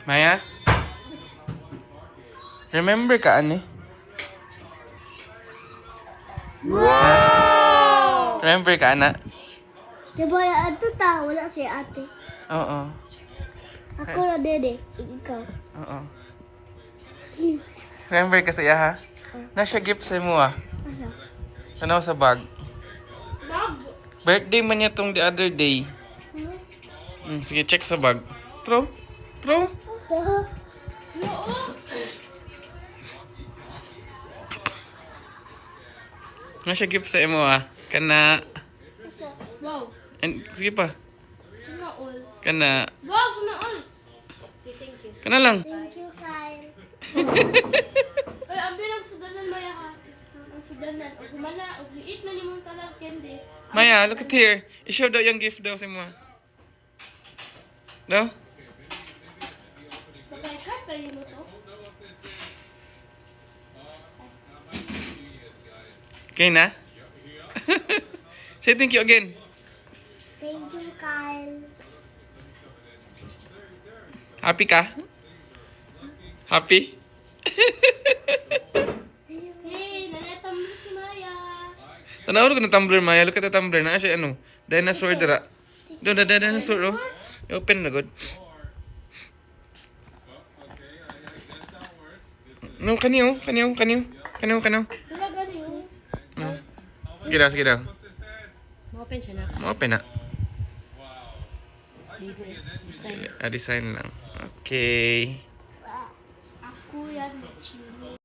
Maya? Remember ka, ani? Wow! Remember ka, ana? Diba yung ato ta? Wala si ate. Oo. Ako na dede. Ikaw. Oo. Remember ka sa iya, ha? Nasa gift sa mo, ah. Ano? Ano sa bag? Bag. Birthday man niya tong the other day. Sige, check sa bag. True? True? Nasa gift sa imo, ah. Kana... Wow. Sige pa. Suna all. Kana... Wow, suna all. Okay, thank you. Kana lang. Thank you, Kyle. Ay, ang bilang sudanan maya ka. Ang sudanan. O kumana, o liit na ni mong talag kendi. Maya, look at here. I-show daw yung gift daw sa mo. Daw? Bakay kayo mo to? Okay na? Say thank you again. Thank you, Kyle. Happy ka? Happy? Hey, nanatamli si Maya. Tanaw ko na tumbler, Maya. Look at the tumbler. Na siya ano? Dinosaur dira. Doon na dinosaur, oh. Open na good. No, kaniyo. Wala gani yun. Sige daw, sige daw. Ma-open siya na. Ma-open na. Design. Design lang. Okay. Ako yan. Chili.